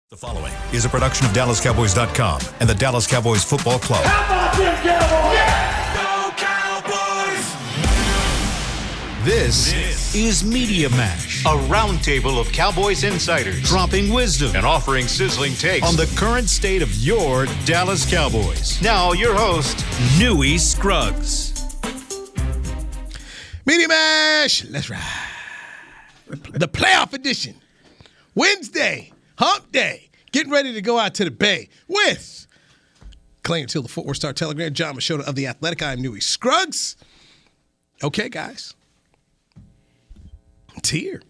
The following is a production of DallasCowboys.com and the Dallas Cowboys Football Club. How about them Cowboys? Yeah! Go Cowboys! This is Media Mash, a roundtable of Cowboys insiders dropping wisdom and offering sizzling takes on the current state of your Dallas Cowboys. Now, your host, Newy Scruggs. Media Mash, let's ride. The playoff edition. Wednesday, hump day. Getting ready to go out to the Bay with Clay until the Fort Worth Star Telegram, Jon Machota of The Athletic. I'm Newy Scruggs. Okay, guys. It's here.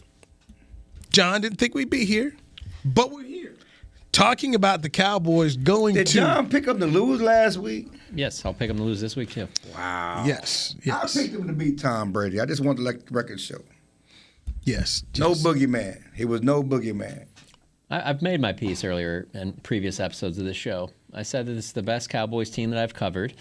John didn't think we'd be here, but we're here. Talking about the Cowboys going Did John pick up the lose last week? Yes, I'll pick him to lose this week, too. Wow. Yes. I picked him to beat Tom Brady. I just wanted to let the record show. Yes. No boogeyman. He was no boogeyman. I've made my piece earlier in previous episodes of this show. I said that it's the best Cowboys team that I've covered.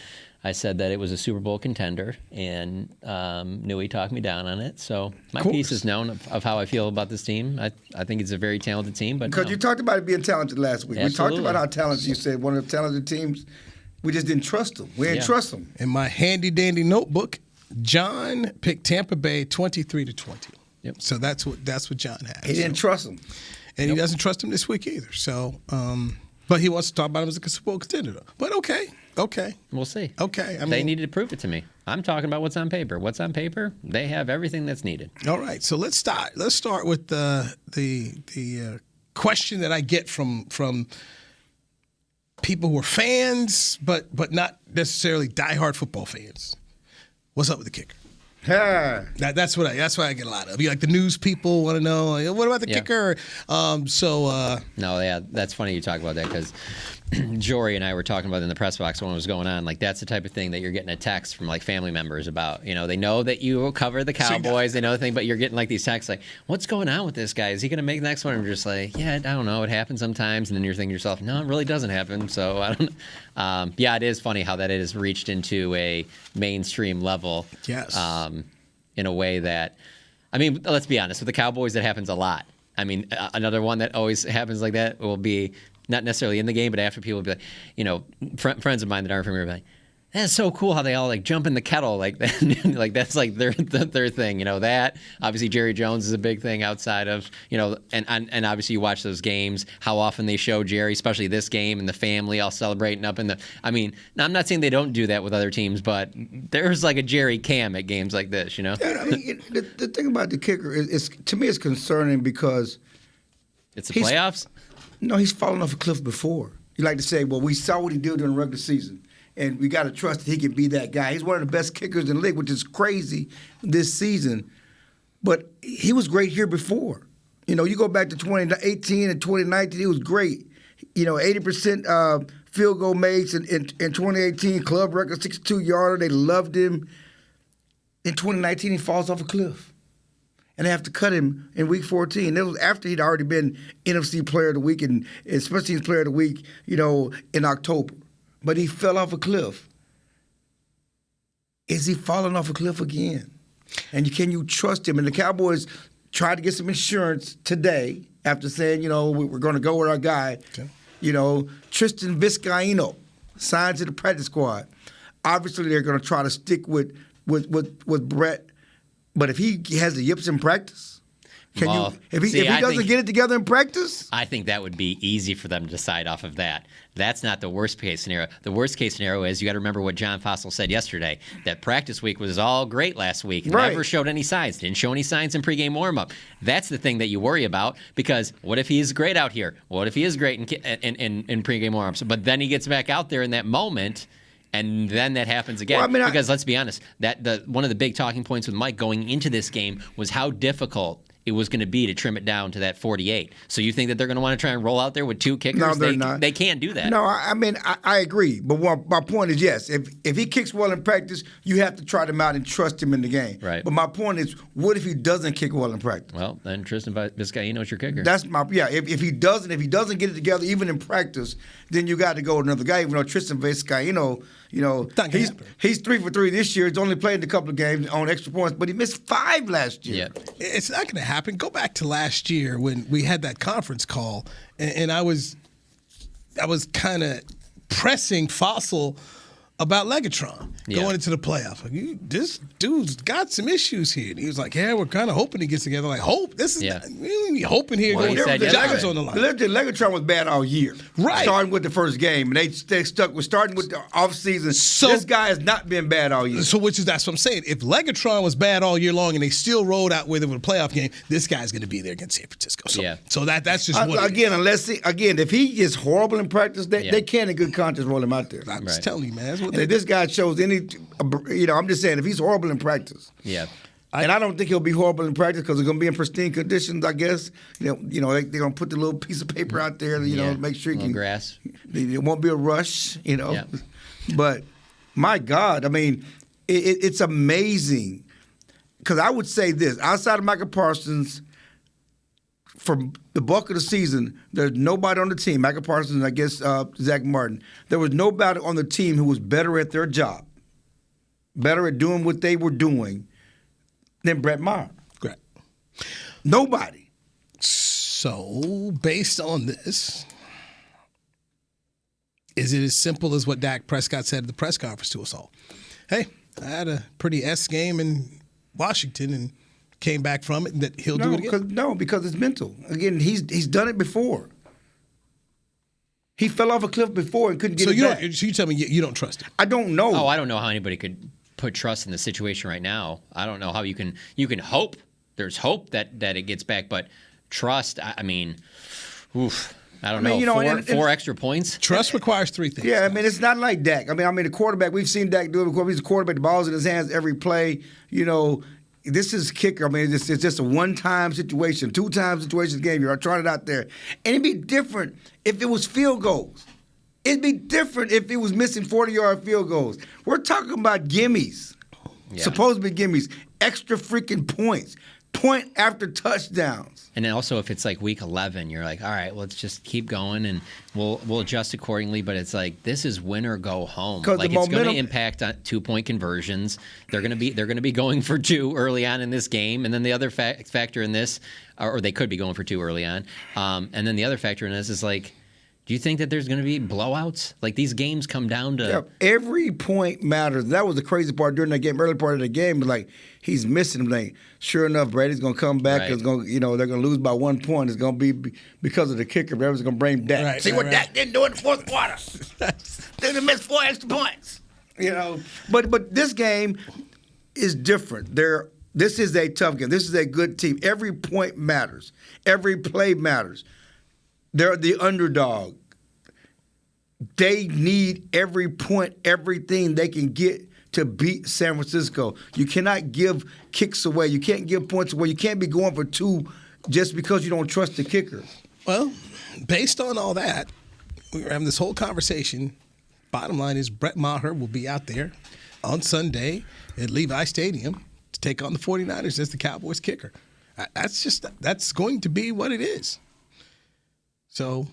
I said that it was a Super Bowl contender, and Newy talked me down on it. So my piece is known of how I feel about this team. I think it's a very talented team. But because you talked about it being talented last week. Absolutely. We talked about how talented you said one of the talented teams. We just didn't trust them. We didn't trust them. In my handy-dandy notebook, John picked Tampa Bay 23-20. Yep. So that's what John had. He didn't trust them. And he doesn't trust him this week either. So, but he wants to talk about him as a Super Bowl contender. But okay. We'll see. Okay. They needed to prove it to me. I'm talking about what's on paper. What's on paper? They have everything that's needed. All right. So let's start. Let's start with the question that I get from people who are fans, but not necessarily diehard football fans. What's up with the kicker? That's what I get a lot of. Like the news people want to know, what about the kicker? No, that's funny you talk about that because Jory and I were talking about it in the press box when it was going on. Like that's the type of thing that you're getting a text from like family members about. You know, they know that you cover the Cowboys, they know the thing, but you're getting like these texts like, "What's going on with this guy? Is he going to make the next one?" And you're just like, "Yeah, I don't know. It happens sometimes." And then you're thinking to yourself, "No, it really doesn't happen." So I don't. It is funny how that it has reached into a mainstream level. Yes. In a way that, I mean, let's be honest, with the Cowboys, it happens a lot. I mean, another one that always happens like that will be not necessarily in the game, but after people will be like, friends of mine that aren't familiar will be like, "That's so cool how they all like jump in the kettle like that." Like that's like their thing, that obviously Jerry Jones is a big thing outside of and obviously you watch those games, how often they show Jerry, especially this game, and the family all celebrating up in the. I mean, I'm not saying they don't do that with other teams, but there's like a Jerry cam at games like this, Yeah, I mean, the thing about the kicker is to me it's concerning because it's the playoffs. No, he's fallen off a cliff before. You like to say, well, we saw what he did during the regular season. And we got to trust that he can be that guy. He's one of the best kickers in the league, which is crazy this season. But he was great here before. You go back to 2018 and 2019, he was great. 80% field goal makes in 2018, club record, 62-yarder. They loved him. In 2019, he falls off a cliff. And they have to cut him in Week 14. That was after he'd already been NFC Player of the Week and Special Teams Player of the Week, in October. But he fell off a cliff. Is he falling off a cliff again? And can you trust him? And the Cowboys tried to get some insurance today after saying, we're going to go with our guy. Okay. Tristan Vizcaino signed to the practice squad. Obviously, they're going to try to stick with Brett. But if he has the yips in practice, if he doesn't get it together in practice? I think that would be easy for them to decide off of that. That's not the worst case scenario. The worst case scenario is you got to remember what John Fossil said yesterday, that practice week was all great last week. Right. Never showed any signs. Didn't show any signs in pregame warm-up. That's the thing that you worry about because what if he's great out here? What if he is great in pregame warm-ups? But then he gets back out there in that moment. And then that happens again. Well, because let's be honest, one of the big talking points with Mike going into this game was how difficult it was going to be to trim it down to that 48. So you think that they're going to want to try and roll out there with two kickers? No, they're not. They can't do that. No, I agree. But my point is, yes, if he kicks well in practice, you have to try him out and trust him in the game. Right. But my point is, what if he doesn't kick well in practice? Well, then Tristan Vizcaino is your kicker. If he doesn't get it together even in practice, then you got to go with another guy. Even though Tristan Vizcaino, he's 3 for 3 this year. He's only played a couple of games on extra points, but he missed 5 last year. Yeah. It's not going to happen. happened. Go back to last year when we had that conference call, and I was kind of pressing Fossil about Legatron going into the playoff. Like, this dude's got some issues here. And he was like, yeah, we're kind of hoping he gets together. Like, hope? This is we hoping here. Well, going the Giants on the line. Legatron was bad all year. Right. Starting with the first game. And they stuck with starting with the offseason. So this guy has not been bad all year. So that's what I'm saying. If Legatron was bad all year long and they still rolled out with him in a playoff game, this guy's going to be there against San Francisco. So that's just what again, if he is horrible in practice, they can't in good conscience roll him out there. I'm just telling you, man. And if this guy shows any, I'm just saying, if he's horrible in practice, and I don't think he'll be horrible in practice because it's going to be in pristine conditions. I guess they're going to put the little piece of paper out there, to make sure he can. Grass. It won't be a rush, But my God, I mean, it's amazing because I would say this: outside of Michael Parsons, for the bulk of the season, there's nobody on the team, Michael Parsons, I guess Zach Martin, there was nobody on the team who was better at their job, better at doing what they were doing than Brett Maher. Correct. Nobody. So, based on this, is it as simple as what Dak Prescott said at the press conference to us all? Hey, I had a pretty S game in Washington and came back from it, and that he'll do it again? Because it's mental. Again, he's done it before. He fell off a cliff before and couldn't get it back. So you tell me you don't trust him? I don't know. Oh, I don't know how anybody could put trust in the situation right now. I don't know how you can hope. There's hope that it gets back, but trust, I mean, oof. I don't know. Four extra points? Trust requires three things. Yeah, I mean, it's not like Dak. I mean, the quarterback, we've seen Dak do it before. He's a quarterback, the ball's in his hands every play, This is kicker. I mean, it's just a one-time situation, two-time situation game. You're trying it out there. And it'd be different if it was field goals. It'd be different if it was missing 40-yard field goals. We're talking about gimmies, supposed to be gimmies, extra freaking points, point after touchdowns. And then also if it's like week 11, you're like, all right, let's just keep going and we'll adjust accordingly. But it's like this is win or go home. Like it's going to impact on 2-point conversions. They're going to be going for 2 early on in this game, and then the other factor in this, or they could be going for 2 early on. And then the other factor in this is like, do you think that there's going to be blowouts? Like these games come down to every point matters. That was the crazy part during that game. Early part of the game was like he's missing them. Like sure enough, Brady's going to come back. Right. It's going, they're going to lose by 1 point. It's going to be because of the kicker. Everyone's going to blame Dak. Right, See what Dak didn't do in the fourth quarter. They're going to miss 4 extra points. But this game is different. This is a tough game. This is a good team. Every point matters. Every play matters. They're the underdog. They need every point, everything they can get to beat San Francisco. You cannot give kicks away. You can't give points away. You can't be going for 2 just because you don't trust the kicker. Well, based on all that, we were having this whole conversation. Bottom line is Brett Maher will be out there on Sunday at Levi Stadium to take on the 49ers as the Cowboys kicker. That's going to be what it is. So,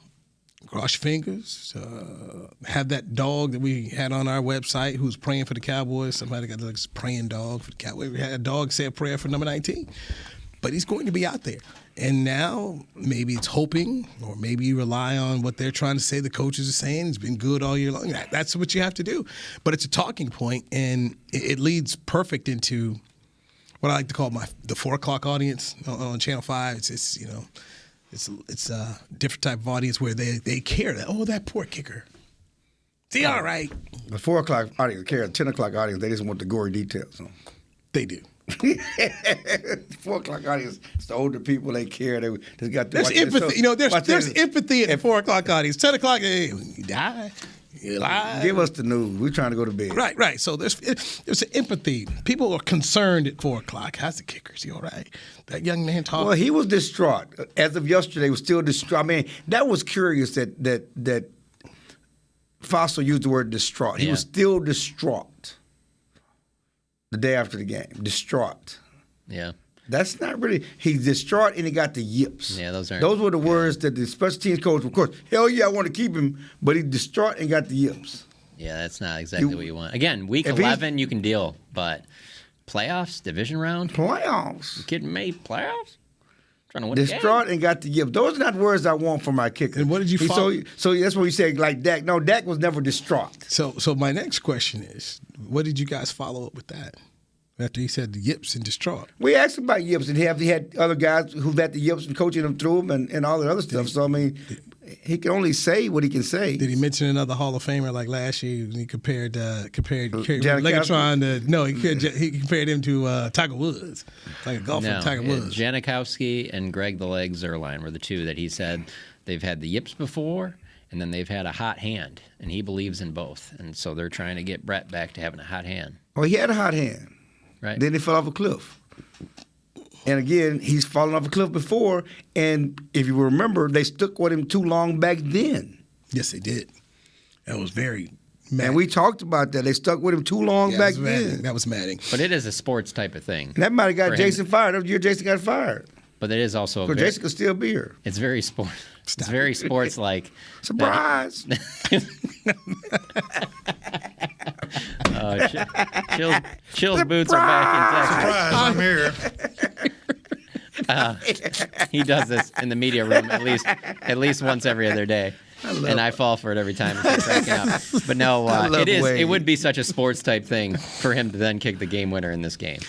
cross your fingers. Have that dog that we had on our website who's praying for the Cowboys. Somebody got this praying dog for the Cowboys. We had a dog say a prayer for number 19. But he's going to be out there. And now maybe it's hoping, or maybe you rely on what they're trying to say the coaches are saying. It's been good all year long. That's what you have to do. But it's a talking point, and it leads perfect into what I like to call the 4 o'clock audience on Channel 5. It's a different type of audience where they care that, that poor kicker. Is he all right? The 4 o'clock audience care. 10 o'clock audience, they just want the gory details. They do. 4 o'clock audience, it's the older people, they care. They got there's empathy. There's empathy in the 4 o'clock audience. 10 o'clock, hey, you die. You lie. Give us the news. We're trying to go to bed. Right. So there's an empathy. People are concerned at 4 o'clock. How's the kicker? Is he all right? That young man talking. Well, he was distraught. As of yesterday, he was still distraught. I mean, that was curious that Fossil used the word distraught. He was still distraught the day after the game. Distraught. Yeah. That's not really. He's distraught and he got the yips. Yeah, those were the words that the special teams coach, of course, hell yeah, I want to keep him, but he's distraught and got the yips. Yeah, that's not exactly what you want. Again, week 11, you can deal, but playoffs, division round? Playoffs. You kidding me? Playoffs? trying to win the game. Distraught and got the yips. Those are not words I want from my kicker. And what did you follow? So that's what you say, like Dak. No, Dak was never distraught. So my next question is, what did you guys follow up with that? After he said the yips and distraught. We asked him about yips, and he had other guys who've had the yips and coaching them through them and all that other stuff. So, I mean, he can only say what he can say. Did he mention another Hall of Famer like last year when he compared Janikowski? Legatron he compared him to Tiger Woods, like a golfer Tiger Woods. Janikowski and Greg the Leg Zuerlein were the two that he said they've had the yips before, and then they've had a hot hand, and he believes in both. And so they're trying to get Brett back to having a hot hand. Well, he had a hot hand. Right. Then he fell off a cliff. And again, he's fallen off a cliff before, and if you remember, they stuck with him too long back then. Yes, they did. That was very mad. And we talked about that. They stuck with him too long back then. That was madding. But it is a sports type of thing. And that might have got Jason fired. That was the year Jason got fired. But it is also Because Jason could still be here. It's very sport. It's very sports like. Surprise! Chill's boots are back in Surprise, I'm here. He does this in the media room at least once every other day. I fall for it every time. It's like cracking up. But no, it would be such a sports type thing for him to then kick the game winner in this game.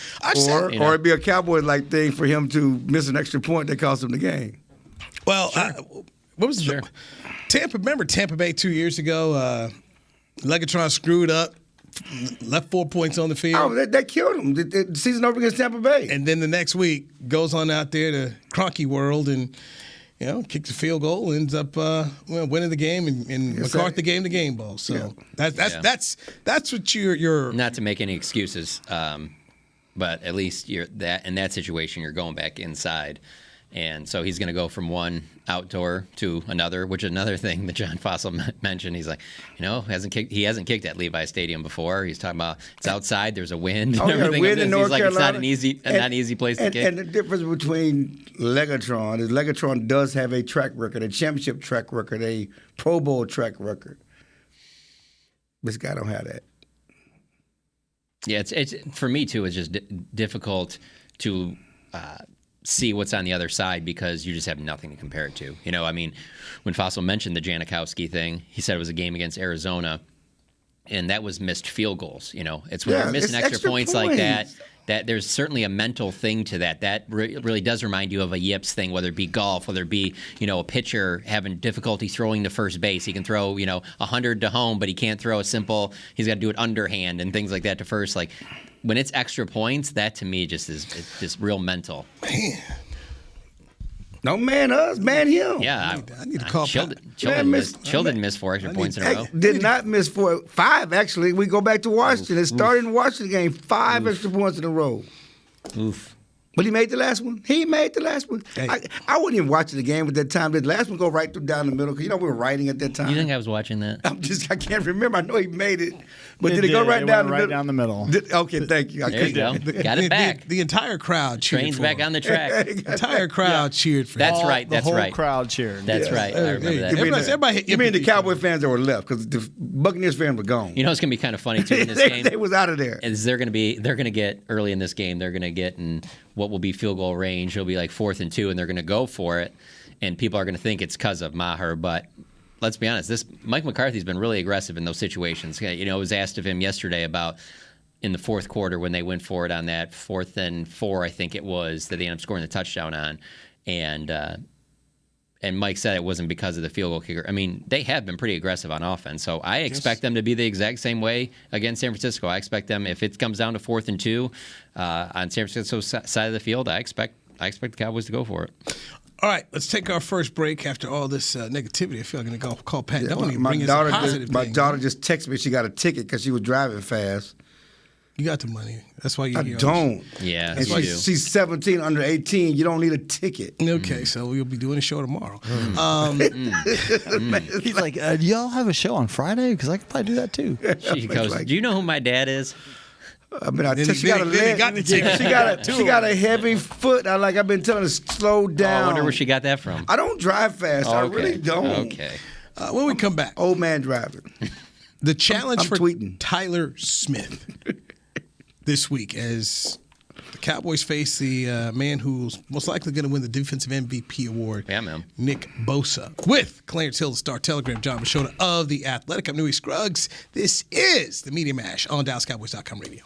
Or it'd be a Cowboy-like thing for him to miss an extra point that cost him the game. Well, what was Tampa? Remember Tampa Bay 2 years ago? Legatron screwed up, left 4 points on the field. Oh, that killed him. The season over against Tampa Bay. And then the next week goes on out there to Kroenke World and kicks a field goal, ends up winning the game, and McCarthy gave the game ball. So that's what you're. Not to make any excuses, but at least in that situation you're going back inside. And so he's going to go from one outdoor to another, which is another thing that John Fossil mentioned. He's like, he hasn't kicked at Levi Stadium before. He's talking about it's outside, there's a wind and everything. Wind in North Carolina. It's not an easy place to kick. And the difference between Legatron is Legatron does have a track record, a championship track record, a Pro Bowl track record. This guy don't have that. Yeah, it's for me too. It's just difficult to see what's on the other side because you just have nothing to compare it to. When Fossil mentioned the Janikowski thing, he said it was a game against Arizona, and that was missed field goals. It's when you're missing extra points like that. That there's certainly a mental thing to that. That really does remind you of a yips thing, whether it be golf, whether it be a pitcher having difficulty throwing to first base. He can throw 100 to home, but he can't throw a simple. He's got to do it underhand and things like that to first. Like when it's extra points, that to me it's just real mental. Man. No man us, man him. Yeah, I need to call Children missed 4 extra points in a row. Did not miss 5, actually. We go back to Washington. It started in Washington game, 5 extra points in a row. Oof. But he made the last one. He made the last one. Hey. I wasn't even watching the game at that time. Did the last one go right through down the middle? Because we were writing at that time. You think I was watching that? I can't remember. I know he made it. But did it go right down the middle? Right down the middle. Okay, thank you. There you go. Got it back. The entire crowd cheered Train's for back him. on the track. The entire crowd cheered for him. That's right. The whole crowd cheered. That's right. I remember that. Everybody hit you mean the empathy. Cowboy fans that were left? Because the Buccaneers fans were gone. It's going to be kind of funny too in this game. They was out of there. Is they're going to get early in this game. They're going to get in what will be field goal range. It'll be like 4th and 2, and they're going to go for it. And people are going to think it's because of Maher, but let's be honest. Mike McCarthy's been really aggressive in those situations. It was asked of him yesterday about in the fourth quarter when they went for it on that 4th and 4, I think it was, that they ended up scoring the touchdown on, and Mike said it wasn't because of the field goal kicker. I mean, they have been pretty aggressive on offense, so I expect them to be the exact same way against San Francisco. I expect them, if it comes down to 4th and 2 on San Francisco's side of the field, I expect the Cowboys to go for it. All right, let's take our first break after all this negativity. I feel like I'm going to call Pat. Yeah, Don't even my bring in some daughter positive my things. daughter just texted me she got a ticket because she was driving fast. You got the money. That's why you're I here. don't. Yeah, And you do. she's 17, under 18. You don't need a ticket. Okay, so we'll be doing a show tomorrow. He's like, do y'all have a show on Friday? Because I could probably do that too. She goes, do you know who my dad is? I mean, Then she got a he leg. got the ticket. She got a heavy foot. I've been telling her to slow down. I wonder where she got that from. I don't drive fast. I really don't. Okay. When we come back, Old man driving. the challenge I'm for tweeting. Tyler Smith this week as The Cowboys face the man who's most likely going to win the Defensive MVP award, Nick Bosa. With Clarence Hill, the Star Telegram, Jon Machota of The Athletic. I'm Newy Scruggs. This is the Media Mash on DallasCowboys.com radio.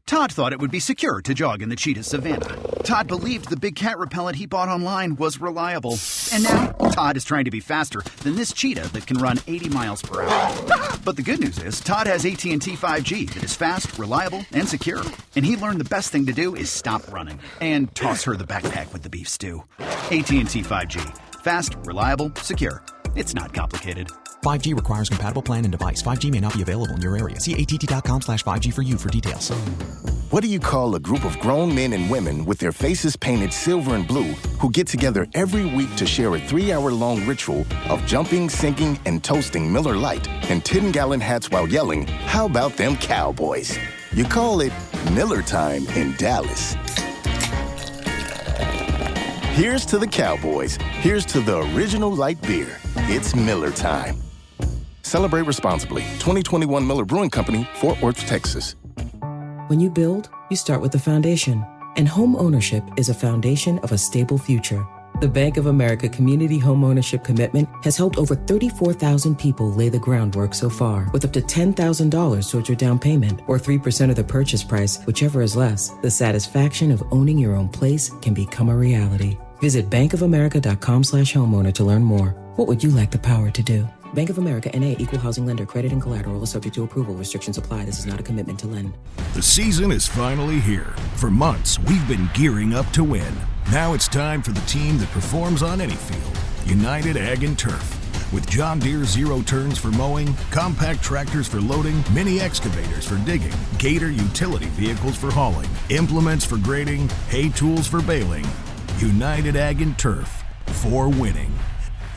Todd thought it would be secure to jog in the cheetah savanna. Todd believed the big cat repellent he bought online was reliable. And now, Todd is trying to be faster than this cheetah that can run 80 miles per hour. But the good news is, Todd has AT&T 5G that is fast, reliable, and secure. And he learned the best thing to do is stop running and toss her the backpack with the beef stew. AT&T 5G. Fast, reliable, secure. It's not complicated. 5G requires compatible plan and device. 5G may not be available in your area. See att.com/5G for you for details. What do you call a group of grown men and women with their faces painted silver and blue who get together every week to share a 3-hour-long ritual of jumping, singing, and toasting Miller Lite and 10-gallon hats while yelling, "How about them Cowboys?" You call it Miller Time in Dallas. Here's to the Cowboys. Here's to the original light beer. It's Miller Time. Celebrate responsibly. 2021 Miller Brewing Company, Fort Worth, Texas. When you build, you start with the foundation. And home ownership is a foundation of a stable future. The Bank of America Community Home Ownership Commitment has helped over 34,000 people lay the groundwork so far, with up to $10,000 towards your down payment or 3% of the purchase price, whichever is less. The satisfaction of owning your own place can become a reality. Visit bankofamerica.com/homeowner to learn more. What would you like the power to do? Bank of America N.A. Equal Housing Lender. Credit and collateral is subject to approval. Restrictions apply. This is not a commitment to lend. The season is finally here. For months, we've been gearing up to win. Now it's time for the team that performs on any field. United Ag and Turf. With John Deere zero turns for mowing, compact tractors for loading, mini excavators for digging, Gator utility vehicles for hauling, implements for grading, hay tools for baling. United Ag and Turf. For winning.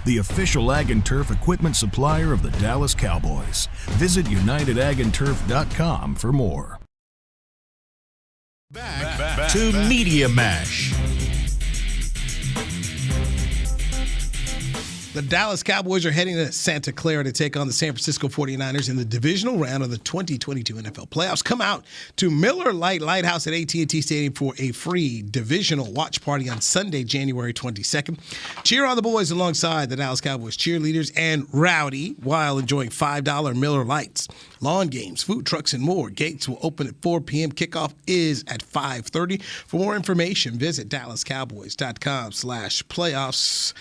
The official Ag and Turf equipment supplier of the Dallas Cowboys. Visit UnitedAgAndTurf.com for more. Back to Media Mash. The Dallas Cowboys are heading to Santa Clara to take on the San Francisco 49ers in the divisional round of the 2022 NFL playoffs. Come out to Miller Lite Lighthouse at AT&T Stadium for a free divisional watch party on Sunday, January 22nd. Cheer on the boys alongside the Dallas Cowboys cheerleaders and Rowdy while enjoying $5 Miller Lights. Lawn games, food trucks, and more. Gates will open at 4 p.m. Kickoff is at 5:30. For more information, visit DallasCowboys.com/playoffs.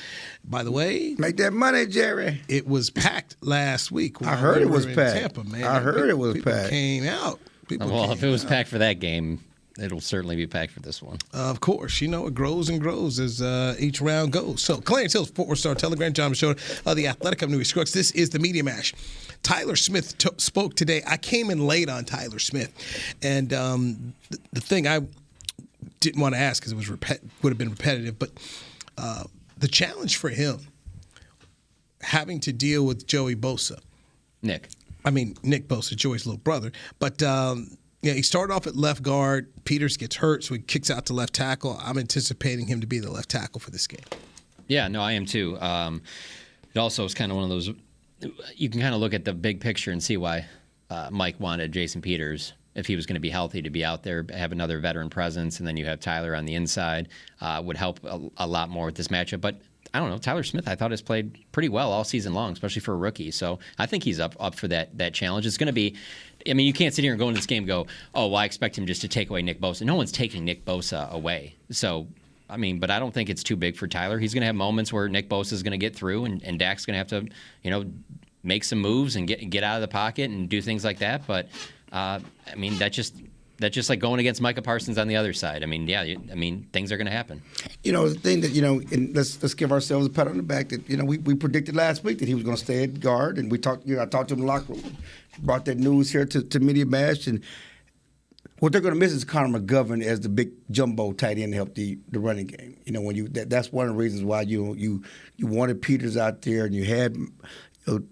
By the way, make that money, Jerry. It was packed last week. I heard it was packed. Tampa, man. I heard it was packed. Came out. Well, if it was packed for that game, it'll certainly be packed for this one. Of course. You know, it grows and grows as each round goes. So, Clarence Hill's Fort Worth Star Telegram, Jon Machota of The Athletic. I'm Newy Scruggs. This is the Media Mash. Tyler Smith spoke today. I came in late on Tyler Smith. And the thing I didn't want to ask because it was would have been repetitive, but the challenge for him having to deal with Joey Bosa. Nick Bosa, Joey's little brother. But he started off at left guard. Peters gets hurt, so he kicks out to left tackle. I'm anticipating him to be the left tackle for this game. Yeah, no, I am too. It also is kind of one of those, you can kind of look at the big picture and see why Mike wanted Jason Peters, if he was going to be healthy, to be out there, have another veteran presence, and then you have Tyler on the inside, would help a lot more with this matchup. But I don't know, Tyler Smith, I thought, has played pretty well all season long, especially for a rookie. So I think he's up for that challenge. It's going to be, I mean, you can't sit here and go into this game and go, oh, well, I expect him just to take away Nick Bosa. No one's taking Nick Bosa away. So, I mean, but I don't think it's too big for Tyler. He's going to have moments where Nick Bosa is going to get through, and Dak's going to have to, make some moves and get out of the pocket and do things like that. But, I mean, that's just like going against Micah Parsons on the other side. I mean, things are going to happen. The thing that, and let's give ourselves a pat on the back that, we predicted last week that he was going to stay at guard, and we talked, I talked to him in the locker room, brought that news here to Media Mash, and what they're going to miss is Connor McGovern as the big jumbo tight end to help the running game. That's one of the reasons why you wanted Peters out there and you had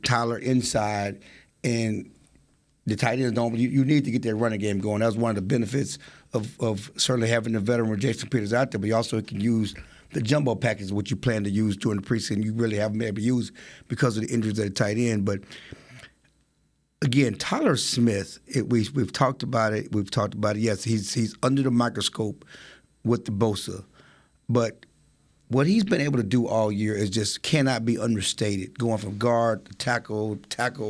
Tyler inside, and the tight ends don't. You need to get that running game going. That was one of the benefits of certainly having the veteran with Jason Peters out there. But you also can use the jumbo package, which you plan to use during the preseason. You really haven't been able to use because of the injuries at the tight end. But again, Tyler Smith. We've talked about it. We've talked about it. Yes, he's under the microscope with the Bosa, but what he's been able to do all year is just cannot be understated. Going from guard to tackle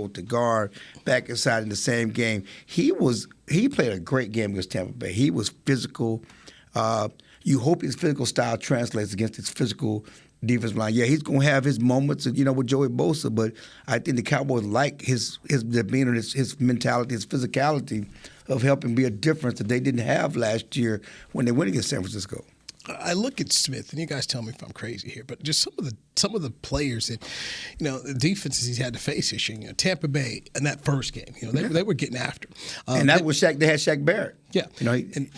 to guard, back inside in the same game. He played a great game against Tampa Bay. He was physical. You hope his physical style translates against his physical defensive line. Yeah, he's going to have his moments, with Joey Bosa, but I think the Cowboys like his demeanor, his mentality, his physicality of helping be a difference that they didn't have last year when they went against San Francisco. I look at Smith, and you guys tell me if I'm crazy here, but just some of the players that, the defenses he's had to face this year. Tampa Bay in that first game, they were getting after him. And that was Shaq. They had Shaq Barrett. Yeah, and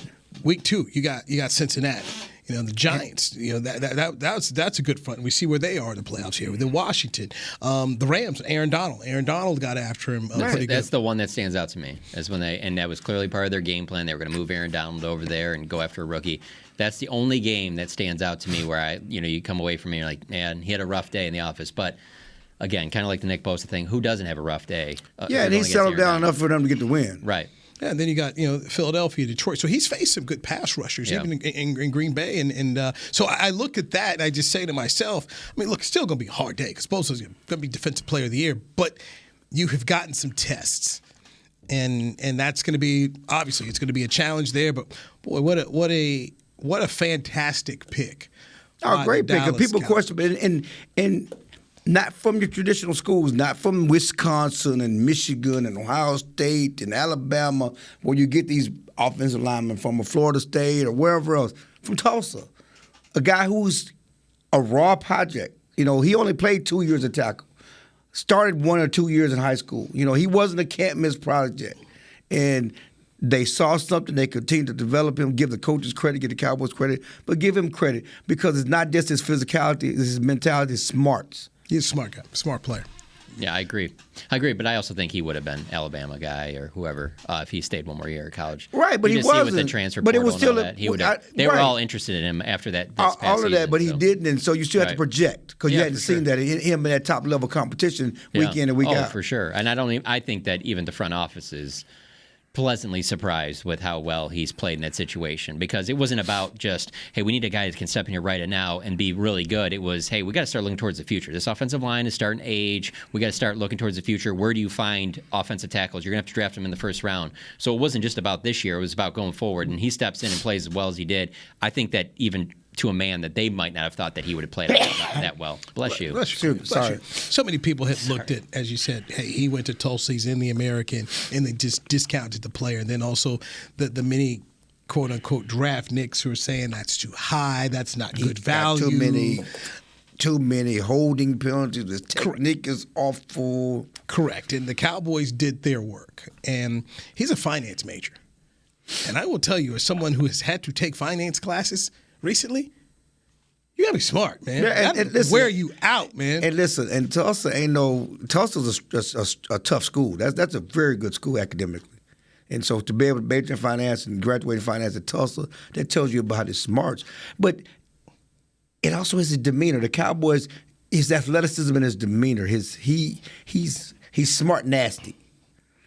week 2, you got Cincinnati. The Giants. That's a good front. We see where they are in the playoffs here. Then Washington, the Rams, Aaron Donald. Aaron Donald got after him. That's the one that stands out to me. And that was clearly part of their game plan. They were going to move Aaron Donald over there and go after a rookie. That's the only game that stands out to me where you come away from me and you're like, man, he had a rough day in the office. But again, kind of like the Nick Bosa thing, who doesn't have a rough day? And he settled down enough for them to get the win. Right. Yeah, and then you got Philadelphia, Detroit. So he's faced some good pass rushers even in Green Bay, and so I look at that and I just say to myself, look, it's still going to be a hard day because Bosa's going to be Defensive Player of the Year, but you have gotten some tests, and that's going to be obviously it's going to be a challenge there. But boy, what a fantastic pick! Oh, great pick! People question it, and not from your traditional schools, not from Wisconsin and Michigan and Ohio State and Alabama, where you get these offensive linemen from a Florida State or wherever else. From Tulsa, a guy who's a raw project. He only played 2 years at tackle, started 1 or 2 years in high school. He wasn't a can't-miss project. And they saw something, they continued to develop him, give the coaches credit, give the Cowboys credit, but give him credit because it's not just his physicality, it's his mentality, his smarts. He's a smart guy, smart player. Yeah, I agree, but I also think he would have been Alabama guy or whoever if he stayed one more year at college. Right, but he wasn't. With the transfer but portal it was still they were all interested in him after that. All of season, that, but he didn't, and so you still have to project because you hadn't seen that in him in that top level competition week in and week out. Oh, for sure. And I think that even the front office is pleasantly surprised with how well he's played in that situation because it wasn't about just, hey, we need a guy that can step in here right now and be really good. It was, hey, we got to start looking towards the future. This offensive line is starting to age. We got to start looking towards the future. Where do you find offensive tackles? You're going to have to draft them in the first round. So it wasn't just about this year. It was about going forward. And he steps in and plays as well as he did. I think that even to a man that they might not have thought that he would have played that well. Bless you. Bless you. Sorry. So many people have looked at, as you said, hey, he went to Tulsa, he's in the American, and they just discounted the player. And then also the many quote-unquote draft nicks who are saying that's too high, that's not good value. Too many holding penalties. The technique is awful. Correct. And the Cowboys did their work. And he's a finance major. And I will tell you, as someone who has had to take finance classes recently, you gotta be smart, man. Yeah, and listen, wear you out, man. And listen, and Tulsa's a tough school. That's a very good school academically. And so to be able to major in finance and graduate in finance at Tulsa, that tells you about his smarts. But it also is his demeanor. The Cowboys, his athleticism and his demeanor. He's smart, nasty.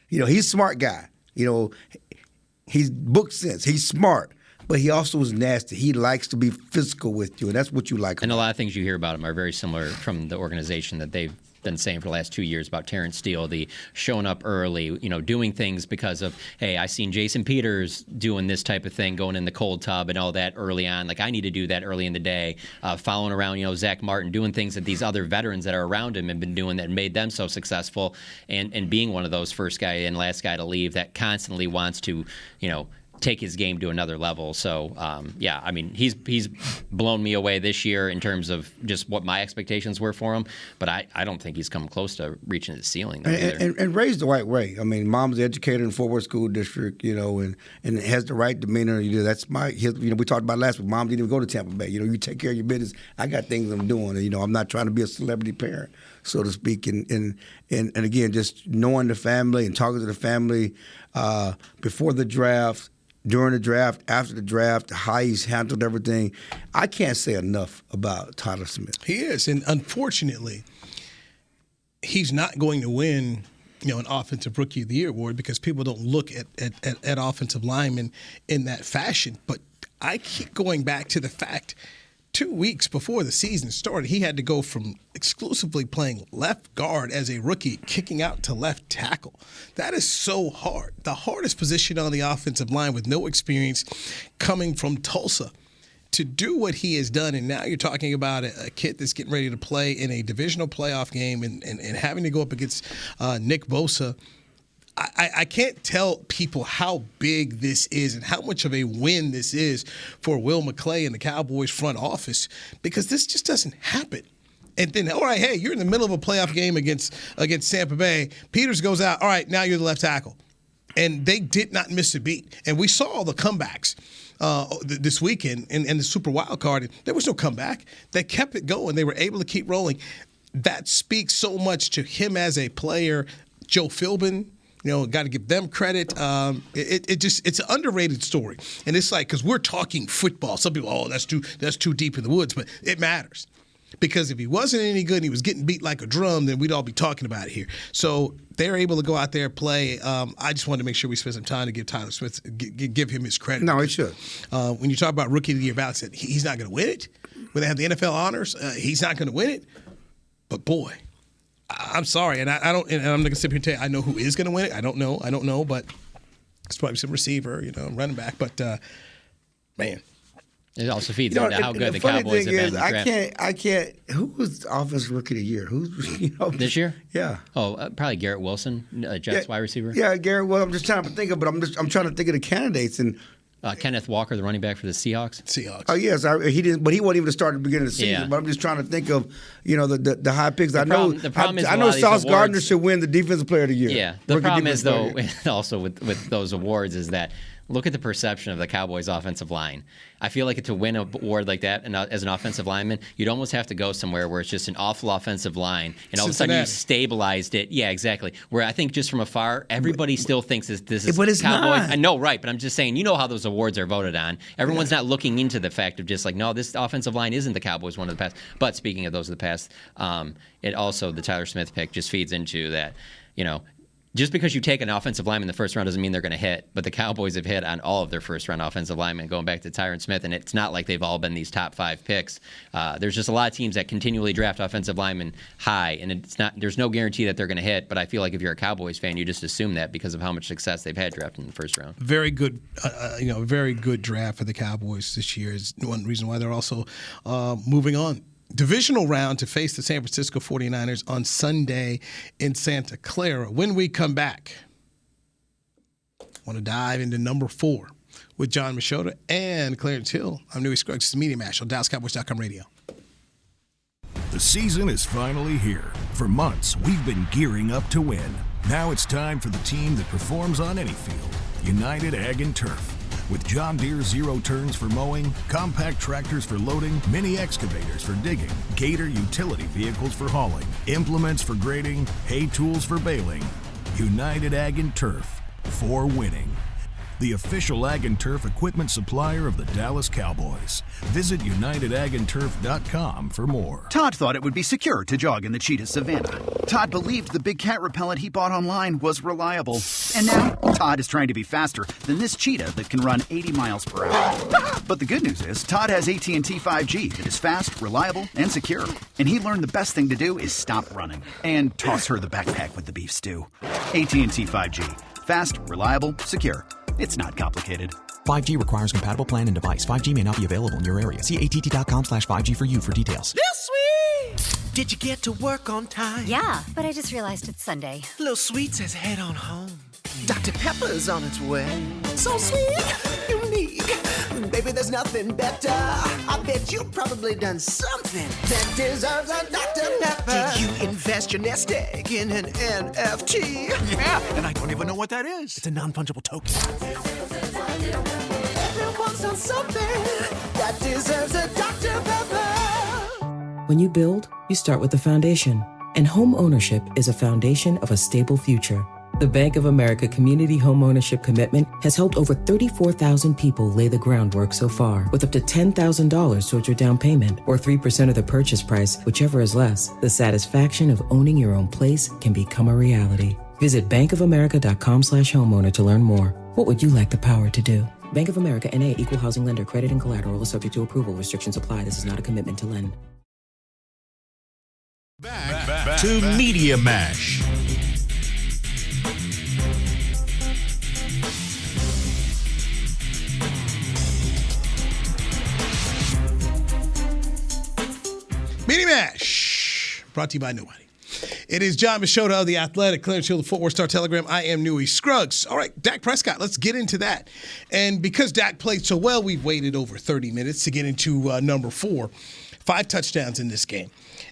He's a smart guy. He's book sense. He's smart. But he also is nasty. He likes to be physical with you, and that's what you like. And a lot of things you hear about him are very similar from the organization that they've been saying for the last 2 years about Terrence Steele, the showing up early, doing things because of, hey, I seen Jason Peters doing this type of thing, going in the cold tub and all that early on. Like, I need to do that early in the day. Following around, Zach Martin, doing things that these other veterans that are around him have been doing that made them so successful, and being one of those first guy and last guy to leave that constantly wants to, take his game to another level. So, he's blown me away this year in terms of just what my expectations were for him. But I don't think he's come close to reaching his ceiling. And raised the right way. I mean, mom's an educator in Fort Worth School District, and has the right demeanor. That's we talked about last week. Mom didn't even go to Tampa Bay. You take care of your business. I got things I'm doing. And, I'm not trying to be a celebrity parent, so to speak. And again, just knowing the family and talking to the family before the draft, during the draft, after the draft, how he's handled everything. I can't say enough about Tyler Smith. He is, and unfortunately, he's not going to win an offensive rookie of the year award because people don't look at offensive linemen in that fashion. But I keep going back to the fact 2 weeks before the season started, he had to go from exclusively playing left guard as a rookie, kicking out to left tackle. That is so hard. The hardest position on the offensive line with no experience coming from Tulsa. To do what he has done, and now you're talking about a kid that's getting ready to play in a divisional playoff game and having to go up against Nick Bosa. I can't tell people how big this is and how much of a win this is for Will McClay and the Cowboys front office, because this just doesn't happen. And then, all right, hey, you're in the middle of a playoff game against Tampa Bay. Peters goes out. All right, now you're the left tackle. And they did not miss a beat. And we saw all the comebacks this weekend in the Super Wild Card. There was no comeback. They kept it going. They were able to keep rolling. That speaks so much to him as a player. Joe Philbin, got to give them credit. It's an underrated story. And it's like, because we're talking football. Some people, that's too deep in the woods, but it matters. Because if he wasn't any good and he was getting beat like a drum, then we'd all be talking about it here. So they're able to go out there and play. I just wanted to make sure we spent some time to give Tyler Smith, give him his credit. No, he should. When you talk about Rookie of the Year ballots, he's not going to win it. When they have the NFL honors, he's not going to win it. But boy, I'm sorry, and I don't. And I'm not going to sit here and tell you I know who is going to win it. I don't know, but it's probably some receiver, running back. But man. It also feeds into how good the Cowboys have been. I can't. Who was Offensive Rookie of the Year? Who's this year? Yeah. Oh, probably Garrett Wilson, Jets wide receiver. Yeah, Garrett. Well, I'm just trying to think of, but I'm trying to think of the candidates and. Kenneth Walker, the running back for the Seahawks. Oh yes, he didn't, but he wasn't even to start at the beginning of the season. Yeah. But I'm just trying to think of, the high picks. I know Sauce Gardner should win the Defensive Player of the Year. Yeah. The problem is though, also with those awards, is that look at the perception of the Cowboys' offensive line. I feel like to win an award like that, and as an offensive lineman, you'd almost have to go somewhere where it's just an awful offensive line, and all of a sudden you stabilized it. Yeah, exactly. Where I think just from afar, everybody still thinks this is but it's Cowboys. Not. I know, right? But I'm just saying, how those awards are voted on. Everyone's not looking into the fact of just like, no, this offensive line isn't the Cowboys one of the past. But speaking of those of the past, it also, the Tyler Smith pick just feeds into that, Just because you take an offensive lineman in the first round doesn't mean they're going to hit, but the Cowboys have hit on all of their first-round offensive linemen, going back to Tyron Smith, and it's not like they've all been these top 5 picks. There's just a lot of teams that continually draft offensive linemen high, and there's no guarantee that they're going to hit, but I feel like if you're a Cowboys fan, you just assume that because of how much success they've had drafting in the first round. Very good, very good draft for the Cowboys this year is one reason why they're also moving on. Divisional round to face the San Francisco 49ers on Sunday in Santa Clara. When we come back, I want to dive into number 4 with Jon Machota and Clarence Hill. I'm Newy Scruggs. This is Media Mash on DallasCowboys.com radio. The season is finally here. For months, we've been gearing up to win. Now it's time for the team that performs on any field, United Ag and Turf. With John Deere zero turns for mowing, compact tractors for loading, mini excavators for digging, Gator utility vehicles for hauling, implements for grading, hay tools for baling. United Ag and Turf, for winning. The official Ag and Turf equipment supplier of the Dallas Cowboys. Visit UnitedAgAndTurf.com for more. Todd thought it would be secure to jog in the cheetah savanna. Todd believed the big cat repellent he bought online was reliable. And now, Todd is trying to be faster than this cheetah that can run 80 miles per hour. But the good news is, Todd has AT&T 5G that is fast, reliable, and secure. And he learned the best thing to do is stop running and toss her the backpack with the beef stew. AT&T 5G. Fast, reliable, secure. It's not complicated. 5G requires compatible plan and device. 5G may not be available in your area. See att.com/5G for you for details. This week! Did you get to work on time? Yeah, but I just realized it's Sunday. Little Sweet says head on home. Dr. Pepper's on its way. So sweet, unique. Baby, there's nothing better. I bet you've probably done something that deserves a Dr. Pepper. Did you invest your nest egg in an NFT? Yeah, and I don't even know what that is. It's a non-fungible token. Everyone's done something that deserves a Dr. Pepper. When you build, you start with the foundation. And home ownership is a foundation of a stable future. The Bank of America Community Homeownership Commitment has helped over 34,000 people lay the groundwork so far, with up to $10,000 towards your down payment or 3% of the purchase price, whichever is less. The satisfaction of owning your own place can become a reality. Visit bankofamerica.com/homeowner to learn more. What would you like the power to do? Bank of America N.A. Equal Housing Lender. Credit and collateral is subject to approval. Restrictions apply. This is not a commitment to lend. Back to Media Mash. Media Mash, brought to you by nobody. It is Jon Machota of The Athletic, Clarence Hill, the Fort Worth Star-Telegram. I am Newy Scruggs. All right, Dak Prescott, let's get into that. And because Dak played so well, we've waited over 30 minutes to get into number 4. 5 touchdowns in this game.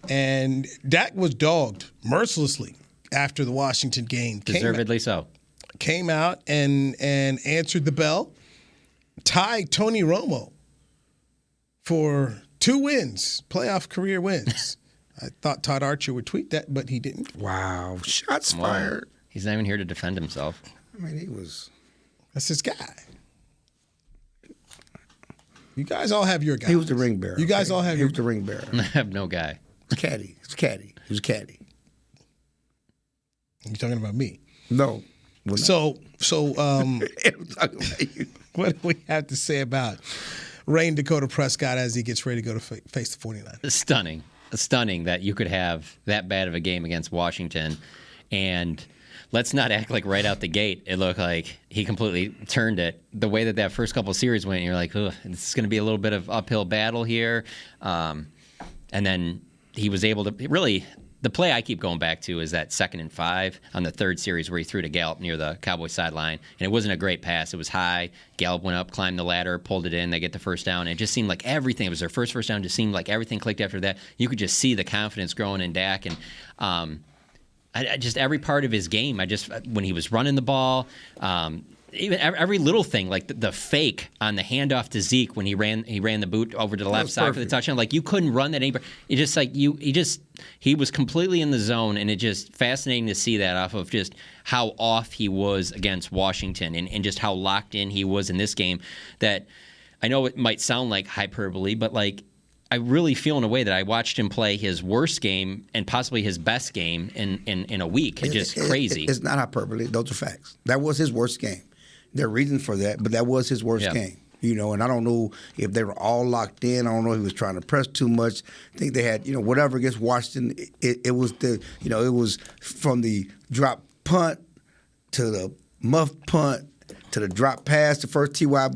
And Dak was dogged mercilessly after the Washington game. Deservedly so. Came out and answered the bell, tied Tony Romo for 2 wins, playoff career wins. I thought Todd Archer would tweet that, but he didn't. Wow. Shots fired. He's not even here to defend himself. I mean, he was. That's his guy. You guys all have your guy. He was the ring bearer. You guys all have He your was the ring bearer. I have no guy. It's caddy. It's caddy. He was caddy. You're talking about me. No. So I'm talking about you. what do we have to say about Rain Dakota Prescott as he gets ready to go to face the 49ers? Stunning that you could have that bad of a game against Washington. And let's not act like right out the gate it looked like he completely turned it. The way that first couple of series went, you're like, this is going to be a little bit of uphill battle here. And then he was able to really – the play I keep going back to is that 2nd and 5 on the 3rd series where he threw to Gallup near the Cowboys sideline. And it wasn't a great pass. It was high. Gallup went up, climbed the ladder, pulled it in. They get the first down. And it just seemed like everything. It was their first down. It just seemed like everything clicked after that. You could just see the confidence growing in Dak. And I just every part of his game, when he was running the ball, even every little thing, like the fake on the handoff to Zeke when he ran the boot over to the left side for the touchdown. Like you couldn't run that anybody. It just like he was completely in the zone, and it just fascinating to see that off of just how off he was against Washington and just how locked in he was in this game. That I know it might sound like hyperbole, but like I really feel in a way that I watched him play his worst game and possibly his best game in a week. It's just crazy. It's not hyperbole. Those are facts. That was his worst game. There are reasons for that, but that was his worst game. And I don't know if they were all locked in. I don't know if he was trying to press too much. I think they had, whatever against Washington. It was it was from the drop punt to the muff punt to the drop pass, the first TY,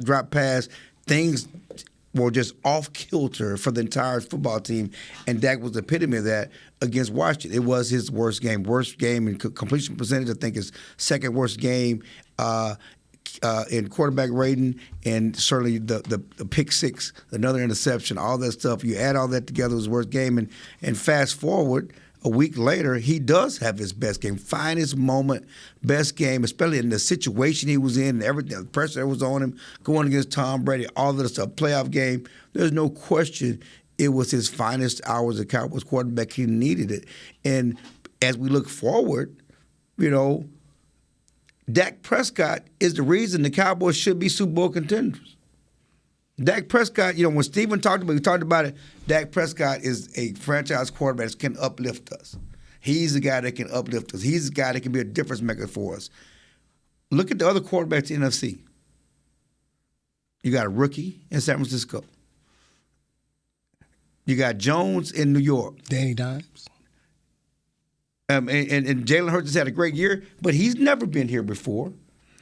drop pass. Things were just off kilter for the entire football team, and Dak was the epitome of that against Washington. It was his worst game in completion percentage. I think his 2nd worst game in quarterback rating, and certainly the pick 6, another interception, all that stuff. You add all that together, it was his worst game, and fast forward a week later, he does have his best game, finest moment, best game, especially in the situation he was in and everything, the pressure that was on him, going against Tom Brady, all of the stuff, playoff game. There's no question it was his finest hour as a Cowboys quarterback. He needed it. And as we look forward, Dak Prescott is the reason the Cowboys should be Super Bowl contenders. Dak Prescott, when Steven talked about it, Dak Prescott is a franchise quarterback that can uplift us. He's the guy that can uplift us. He's the guy that can be a difference maker for us. Look at the other quarterbacks in the NFC. You got a rookie in San Francisco. You got Jones in New York. Danny Dimes. And Jalen Hurts has had a great year, but he's never been here before.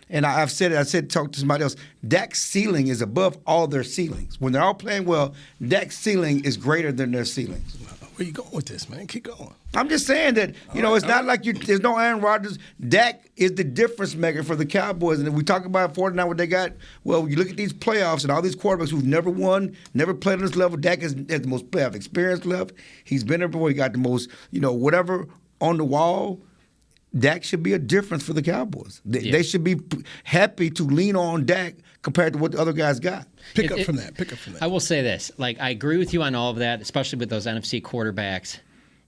And I've said it, talk to somebody else. Dak's ceiling is above all their ceilings. When they're all playing well, Dak's ceiling is greater than their ceilings. Where you going with this, man? Keep going. I'm just saying that, it's not like there's no Aaron Rodgers. Dak is the difference maker for the Cowboys. And if we talk about 49, what they got, well, you look at these playoffs and all these quarterbacks who've never won, never played on this level. Dak has the most playoff experience left. He's been there before. He got the most, whatever on the wall. Dak should be a difference for the Cowboys. They should be happy to lean on Dak compared to what the other guys got. Pick up from that. I will say this. Like, I agree with you on all of that, especially with those NFC quarterbacks.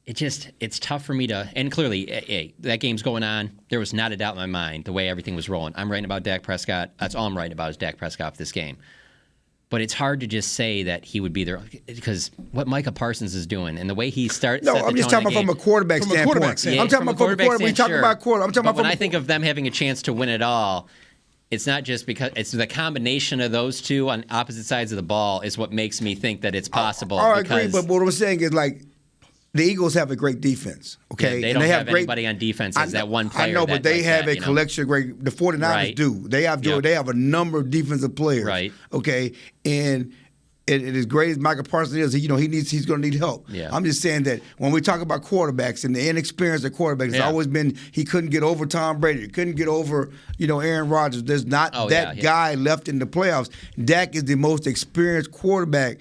It's tough for me to – and clearly, that game's going on. There was not a doubt in my mind the way everything was rolling. I'm writing about Dak Prescott. That's all I'm writing about is Dak Prescott for this game. But it's hard to just say that he would be there because what Micah Parsons is doing and the way he starts. No, I'm just talking about from a quarterback standpoint. I'm talking about from a quarterback. We talk about quarterback. I'm talking about when I think of them having a chance to win it all, it's not just because it's the combination of those two on opposite sides of the ball is what makes me think that it's possible. I agree, but what I'm saying is like the Eagles have a great defense. Okay, yeah, they don't have anybody on defense as that one player. I know, but they have a collection of great. The 49ers do. They have They have a number of defensive players. Right. Okay, and as great as Micah Parsons is, he's going to need help. Yeah. I'm just saying that when we talk about quarterbacks and the inexperience of quarterbacks, it's always been he couldn't get over Tom Brady, he couldn't get over Aaron Rodgers. There's not guy left in the playoffs. Dak is the most experienced quarterback.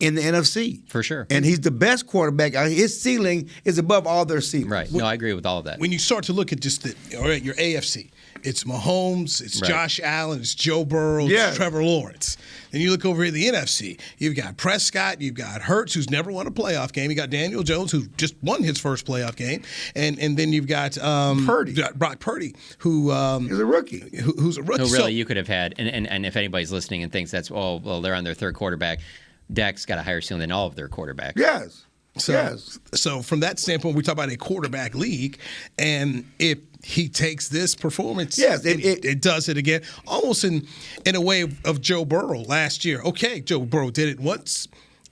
In the NFC. For sure. And he's the best quarterback. His ceiling is above all their ceilings. Right. No, I agree with all of that. When you start to look at just your AFC, it's Mahomes, it's Josh Allen, it's Joe Burrow, it's Trevor Lawrence. Then you look over at the NFC, you've got Prescott, you've got Hurts, who's never won a playoff game. You got Daniel Jones, who just won his first playoff game. And then you've got Brock Purdy, who is a rookie. Who's a rookie. No, really, you could have had, and if anybody's listening and thinks that's, they're on their third quarterback, Dak's got a higher ceiling than all of their quarterbacks. Yes. So from that standpoint, we talk about a quarterback league, and if he takes this performance, it does it again, almost in a way of Joe Burrow last year. Okay, Joe Burrow did it once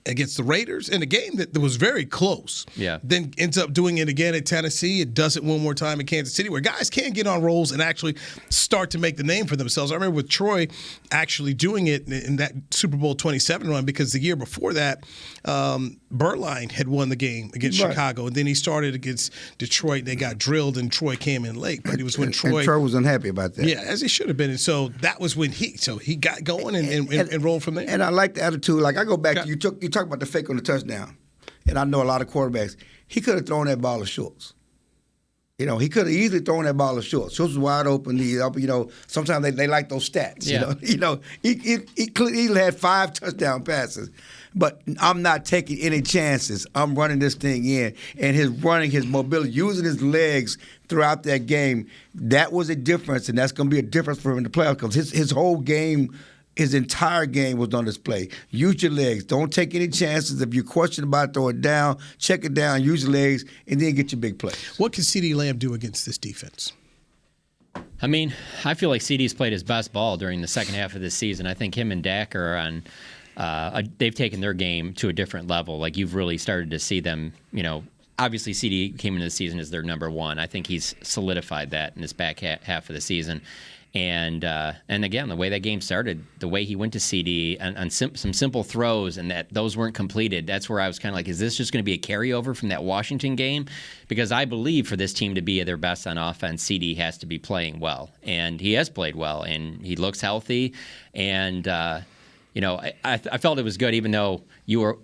against the Raiders in a game that was very close. Yeah. Then ends up doing it again at Tennessee. It does it one more time in Kansas City, where guys can get on rolls and actually start to make the name for themselves. I remember with Troy actually doing it in that Super Bowl 27 run, because the year before that, Berline had won the game against Chicago, and then he started against Detroit, and they got drilled, and Troy came in late. But it was when Troy was unhappy about that. Yeah, as he should have been. And so that was when he got going and rolled from there. And I like the attitude. Like I go back to you talk about the fake on the touchdown, and I know a lot of quarterbacks. He could have thrown that ball to Schultz. He could have easily thrown that ball to Schultz. Schultz was wide open. Sometimes they like those stats. Yeah. He easily had 5 touchdown passes. But I'm not taking any chances. I'm running this thing in. And his mobility, using his legs throughout that game, that was a difference, and that's going to be a difference for him in the playoffs, because his whole game, his entire game was on display. Use your legs. Don't take any chances. If you're questioning about it, throw it down, check it down, use your legs, and then get your big plays. What can CeeDee Lamb do against this defense? I mean, I feel like CeeDee's played his best ball during the second half of this season. I think him and Dak are on they've taken their game to a different level. Like, you've really started to see them, obviously CeeDee came into the season as their number one. I think he's solidified that in this back half of the season. And again, the way that game started, the way he went to CeeDee on some simple throws, and that those weren't completed, that's where I was kind of like, is this just going to be a carryover from that Washington game? Because I believe for this team to be at their best on offense, CeeDee has to be playing well. And he has played well, and he looks healthy. And I felt it was good, even though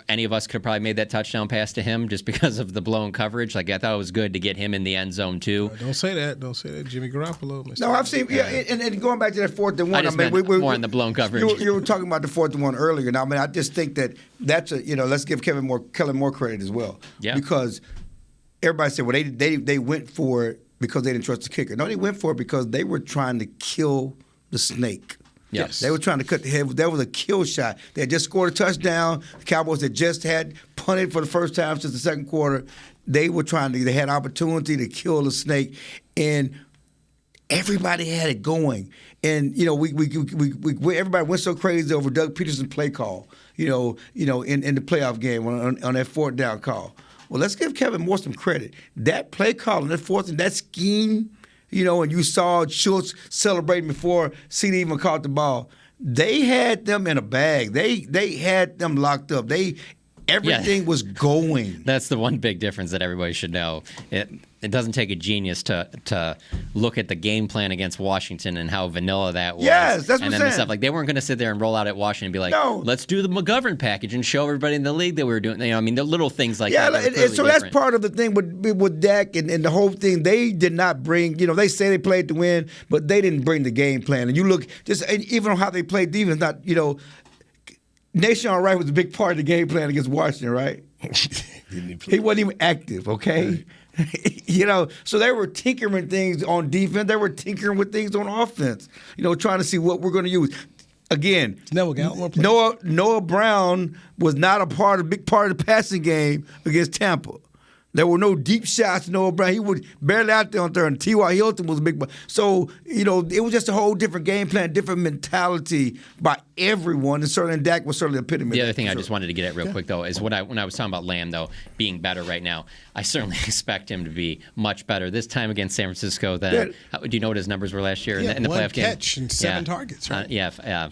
any of us could have probably made that touchdown pass to him just because of the blown coverage. Like, I thought it was good to get him in the end zone too. Don't say that. Don't say that, Jimmy Garoppolo. No, I've seen. And going back to that 4th and 1. I just meant more on the blown coverage. You were talking about the 4th and 1 earlier. Now, I just think that's let's give Kellen more credit as well. Yeah. Because everybody said, well, they went for it because they didn't trust the kicker. No, they went for it because they were trying to kill the snake. Yes. They were trying to cut the head. That was a kill shot. They had just scored a touchdown. The Cowboys had just had punted for the first time since the second quarter. They had opportunity to kill the snake, and everybody had it going. And everybody went so crazy over Doug Peterson's play call. In the playoff game on that 4th down call. Well, let's give Kevin Moore some credit. That play call on that 4th and that scheme. And you saw Schultz celebrating before CeeDee even caught the ball. They had them in a bag. They had them locked up. Everything was going. That's the one big difference that everybody should know. It doesn't take a genius to look at the game plan against Washington and how vanilla that was. Yes, that's what I'm saying. And then the stuff, like, they weren't going to sit there and roll out at Washington and be like, let's do the McGovern package and show everybody in the league that we were doing. The little things like that. Yeah, so that's part of the thing with Dak and the whole thing. They did not bring, they say they played to win, but they didn't bring the game plan. And you look, even on how they played defense, Nation Wright was a big part of the game plan against Washington, right? He wasn't even active, okay? So they were tinkering things on defense. They were tinkering with things on offense, trying to see what we're going to use. again, Neville Gallimore plays. Noah Brown was not a big part of the passing game against Tampa. There were no deep shots to Noah Brown. He was barely out there on third. And T.Y. Hilton was a big. So, it was just a whole different game plan, different mentality by everyone. And certainly Dak was certainly the epitome. The other thing I just wanted to get at real quick, though, is when I was talking about Lamb, though, being better right now, I certainly expect him to be much better this time against San Francisco. Do you know what his numbers were last year in the playoff game? 1 catch and 7 targets, right?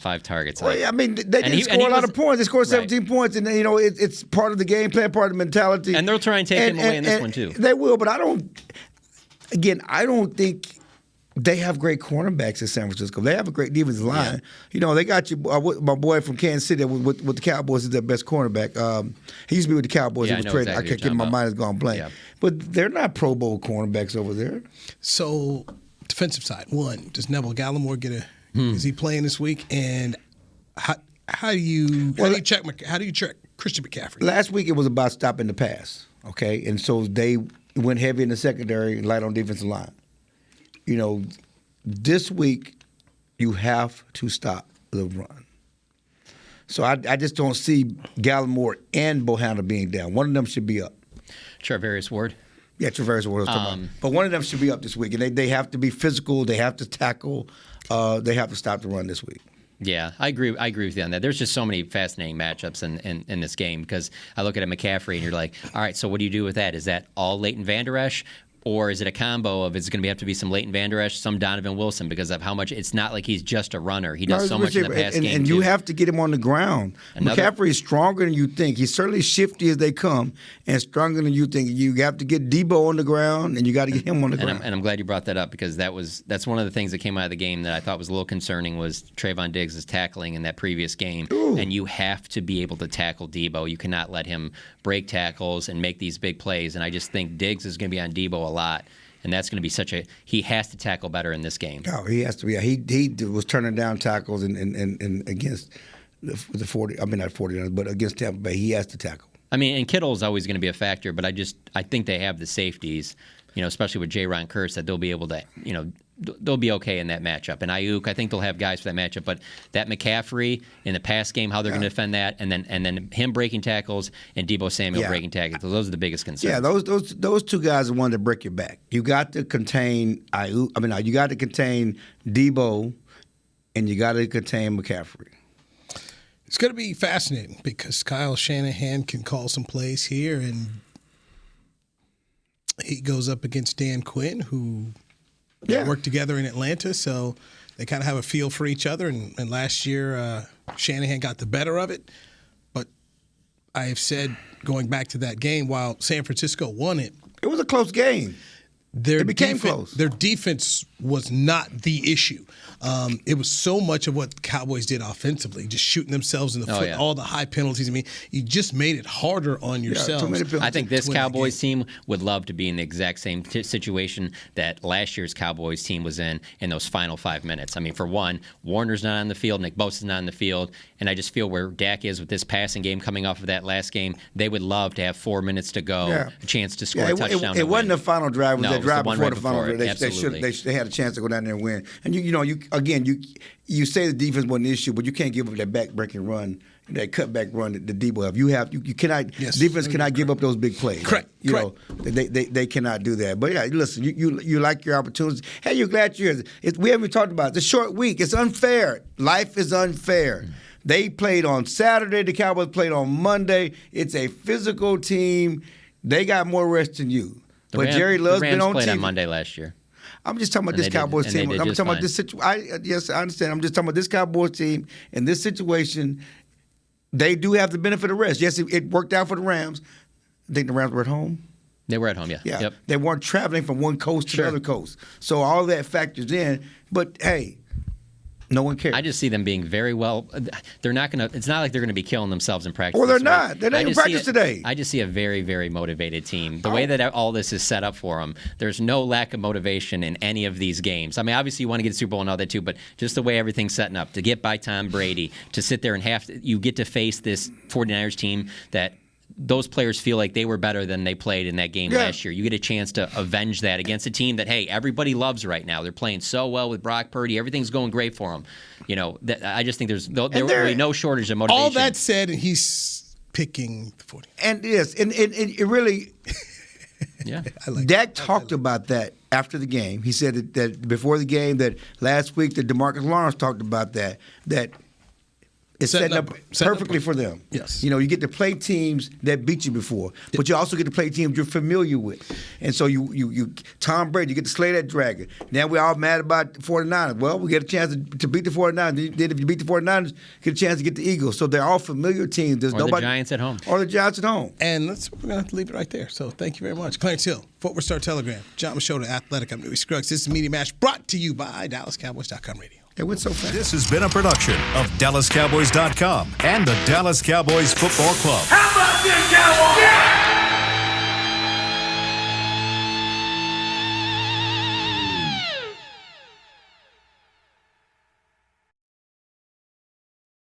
5 targets. Well, I mean, they didn't score a lot of points. They scored 17 points, and, it's part of the game plan, part of the mentality. And they'll try and take him away in this one, too. They will, but I don't think they have great cornerbacks in San Francisco. They have a great defensive line. Yeah. They got my boy from Kansas City with the Cowboys is their best cornerback. He used to be with the Cowboys. Yeah, he was traded. Exactly I can't get my mind has gone blank. Yeah. But they're not Pro Bowl cornerbacks over there. So, defensive side, one, does Neville Gallimore get a? Is he playing this week? And how do you check Christian McCaffrey? Last week it was about stopping the pass. Okay, and so they went heavy in the secondary, light on defensive line. This week you have to stop the run. So I just don't see Gallimore and Bohanna being down. One of them should be up. Travarius Ward. Yeah, Travarius Ward. But one of them should be up this week, and they have to be physical. They have to tackle. They have to stop the run this week. Yeah, I agree with you on that. There's just so many fascinating matchups in this game because I look at McCaffrey and you're like, all right, so what do you do with that? Is that all Leighton Vander Esch? Or is it a combo of it's going to have to be some Leighton Vander Esch, some Donovan Wilson because of how much it's not like he's just a runner. He does so much in the pass game. And you have to get him on the ground. McCaffrey is stronger than you think. He's certainly shifty as they come and stronger than you think. You have to get Debo on the ground and you got to get him on the ground. And I'm glad you brought that up because that's one of the things that came out of the game that I thought was a little concerning was Trayvon Diggs' tackling in that previous game. Ooh. And you have to be able to tackle Debo. You cannot let him break tackles and make these big plays. And I just think Diggs is going to be on Debo a lot. And that's going to be he has to tackle better in this game. Oh, he has to be. He was turning down tackles and against the 40. I mean, not 49ers, but against Tampa Bay, he has to tackle. I mean, and Kittle is always going to be a factor, but I think they have the safeties, especially with J-Ron Curse, that they'll be able to, they'll be okay in that matchup. And Ayuk, I think they'll have guys for that matchup. But that McCaffrey in the pass game, how they're going to defend that, and then him breaking tackles and Debo Samuel breaking tackles, those are the biggest concerns. Yeah, those two guys are one that break your back. You got to contain Ayuk. I mean, you got to contain Debo, and you got to contain McCaffrey. It's going to be fascinating because Kyle Shanahan can call some plays here, and he goes up against Dan Quinn, who worked together in Atlanta, so they kind of have a feel for each other. And last year, Shanahan got the better of it. But I have said, going back to that game, while San Francisco won it, it was a close game. It became close. Their defense was not the issue. It was so much of what the Cowboys did offensively, just shooting themselves in the foot, all the high penalties. I mean, you just made it harder on yourselves. I think this Cowboys team would love to be in the exact same situation that last year's Cowboys team was in those final 5 minutes. I mean, for one, Warner's not on the field, Nick Bosa's not on the field, and I just feel where Dak is with this passing game coming off of that last game, they would love to have 4 minutes to go, a chance to score a touchdown. It wasn't the final drive. It was that drive before the final drive. They had a chance to go down there and win. And you say the defense wasn't an issue, but you can't give up that back-breaking run, that cutback run that Debo have. You cannot. Defense cannot give up those big plays. Correct. They cannot do that. But listen, you like your opportunities. Hey, you're glad you're here. We haven't talked about it. It's a short week. It's unfair. Life is unfair. They played on Saturday. The Cowboys played on Monday. It's a physical team. They got more rest than you. Jerry Love's been on played TV. On Monday last year. I'm just talking about this Cowboys team. I'm talking about this situation. Yes, I understand. I'm just talking about this Cowboys team in this situation. They do have the benefit of rest. Yes, it worked out for the Rams. I think the Rams were at home. They were at home, yeah. Yep. They weren't traveling from one coast to another coast. So all that factors in. But, hey, no one cares. I just see them being very well. They're not going to. It's not like they're going to be killing themselves in practice. Well, they're not. They're not in practice today. I just see a very, very motivated team. The way that all this is set up for them, there's no lack of motivation in any of these games. I mean, obviously you want to get a Super Bowl and all that too, but just the way everything's setting up to get by Tom Brady, to sit there and you get to face this 49ers team that those players feel like they were better than they played in that game last year. You get a chance to avenge that against a team that, hey, everybody loves right now. They're playing so well with Brock Purdy. Everything's going great for them. I just think there will be no shortage of motivation. All that said, and he's picking the 40. And yes, and it really. Yeah, Dak talked about that after the game. He said that before the game, that last week that DeMarcus Lawrence talked about that it's setting up perfectly for them. Yes. You get to play teams that beat you before, but you also get to play teams you're familiar with. And so you Tom Brady, you get to slay that dragon. Now we're all mad about the 49ers. Well, we get a chance to beat the 49ers. Then if you beat the 49ers, you get a chance to get the Eagles. So they're all familiar teams. There's the Giants at home. Or the Giants at home. And we're going to have to leave it right there. So thank you very much. Clarence Hill, Fort Worth Star-Telegram, Jon Machota, Athletic. I'm Newy Scruggs. This is Media Mash brought to you by DallasCowboys.com radio. It went so fast. This has been a production of DallasCowboys.com and the Dallas Cowboys Football Club. How about this, Cowboys? Yeah!